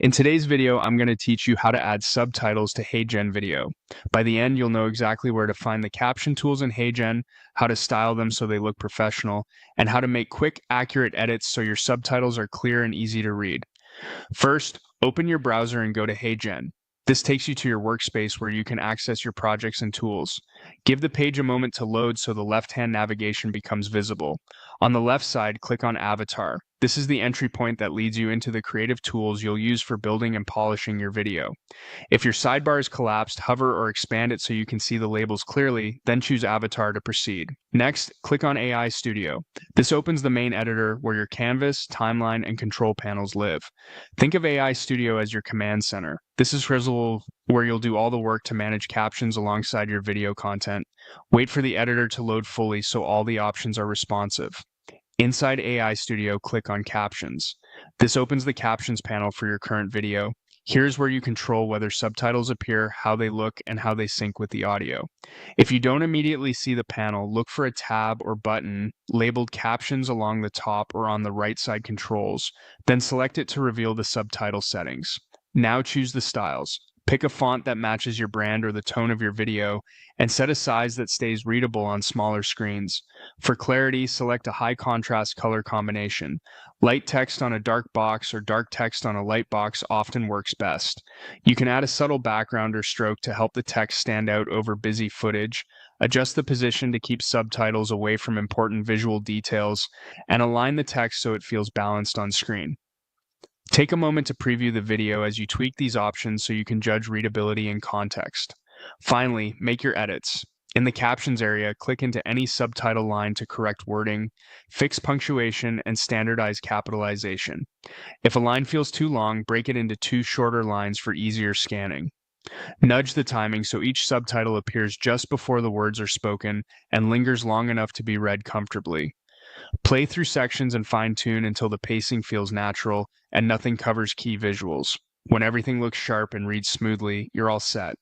In today's video, I'm going to teach you how to add subtitles to HeyGen video. By the end, you'll know exactly where to find the caption tools in HeyGen, how to style them so they look professional, and how to make quick, accurate edits so your subtitles are clear and easy to read. First, open your browser and go to HeyGen. This takes you to your workspace where you can access your projects and tools. Give the page a moment to load so the left-hand navigation becomes visible. On the left side, click on Avatar. This is the entry point that leads you into the creative tools you'll use for building and polishing your video. If your sidebar is collapsed, hover or expand it so you can see the labels clearly, then choose Avatar to proceed. Next, click on AI Studio. This opens the main editor where your canvas, timeline, and control panels live. Think of AI Studio as your command center. This is where you'll do all the work to manage captions alongside your video content. Wait for the editor to load fully so all the options are responsive. Inside AI Studio, click on Captions. This opens the Captions panel for your current video. Here's where you control whether subtitles appear, how they look, and how they sync with the audio. If you don't immediately see the panel, look for a tab or button labeled Captions along the top or on the right side controls, then select it to reveal the subtitle settings. Now choose the styles. Pick a font that matches your brand or the tone of your video, and set a size that stays readable on smaller screens. For clarity, select a high contrast color combination. Light text on a dark box or dark text on a light box often works best. You can add a subtle background or stroke to help the text stand out over busy footage. Adjust the position to keep subtitles away from important visual details, and align the text so it feels balanced on screen. Take a moment to preview the video as you tweak these options so you can judge readability and context. Finally, make your edits. In the captions area, click into any subtitle line to correct wording, fix punctuation, and standardize capitalization. If a line feels too long, break it into two shorter lines for easier scanning. Nudge the timing so each subtitle appears just before the words are spoken and lingers long enough to be read comfortably. Play through sections and fine-tune until the pacing feels natural and nothing covers key visuals. When everything looks sharp and reads smoothly, you're all set.